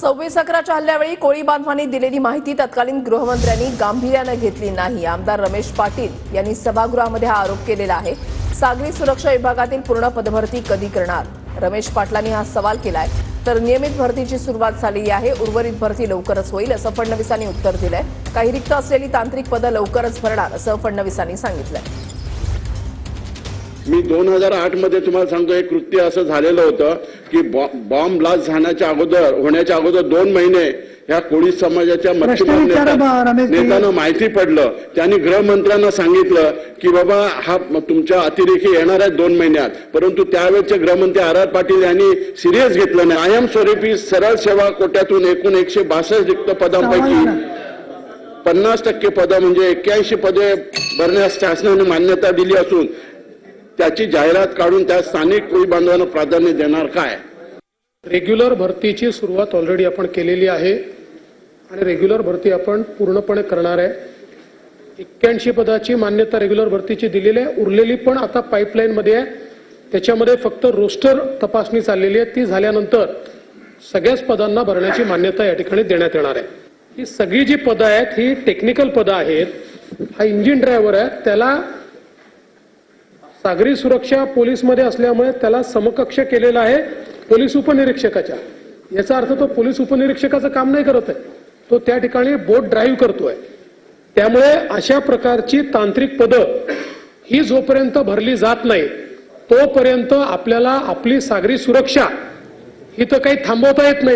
26/11च्या हल्ल्यावेळी कोळी बांधवांनी दिलेली माहिती तत्कालीन गृहमंत्र्यांनी गांभीर्याने घेतली नाही। आमदार रमेश पाटील यांनी सभागृहामध्ये हा आरोप केलेला आहे। सागरी सुरक्षा विभागातील पूर्ण पदभरती कधी करणार? रमेश पाटलांनी हा सवाल केलाय। तर नियमित भरतीची सुरुवात झाली आहे, उर्वरित भरती लवकरच होईल असं फडणवीसांनी उत्तर दिलंय। काही रिक्त असलेली तांत्रिक पदं लवकरच भरणार असं फडणवीसांनी सांगितलंय। मी 2008 मध्ये तुम्हाला सांगतो, एक कृत्य असं झालेलं होतं की बॉम्ब ब्लास्ट होण्याच्या अगोदर 2 महिने ह्या कोळी समाजाच्या नेत्यांना माहिती पडलं। त्यांनी गृहमंत्र्यांना सांगितलं की बाबा हा तुमच्या अतिरेकी येणार आहे 2 महिन्यात, परंतु त्यावेळेचे गृहमंत्री आर पाटील यांनी सिरियस घेतलं नाही। कायमस्वरूपी सरळ सेवा कोट्यातून एकूण 162 रिक्त पदांपैकी 50% पदं म्हणजे 81 पदे भरण्यास शासनाने मान्यता दिली असून त्याची जाहिरात काढून त्या स्थानिक कोळी बांधवांना प्राधान्य देणार काय? रेग्युलर भरतीची सुरुवात ऑलरेडी आपण केलेली आहे आणि रेग्युलर भरती आपण पूर्णपणे करणार आहे। 81 पदाची मान्यता रेग्युलर भरतीची दिलेली आहे, उरलेली पण आता पाईपलाईन मध्ये आहे। त्याच्यामध्ये फक्त रोस्टर तपासणी चाललेली आहे, ती झाल्यानंतर सगळ्याच पदांना भरण्याची मान्यता या ठिकाणी देण्यात येणार आहे। ही सगळी जी पदं आहेत ही टेक्निकल पदं आहेत। हा इंजिन ड्रायव्हर आहे, त्याला सागरी सुरक्षा पोलीस मध्ये असल्यामुळे त्याला समकक्ष केलेला आहे पोलीस उपनिरीक्षकाच्या। याचा अर्थ तो पोलीस उपनिरीक्षकाचं काम नाही करत आहे, तो त्या ठिकाणी बोट ड्राईव्ह करतोय। त्यामुळे अशा प्रकारची तांत्रिक पदं ही जोपर्यंत भरली जात नाही तोपर्यंत आपल्याला आपली सागरी सुरक्षा ही तर काही थांबवता येत नाही।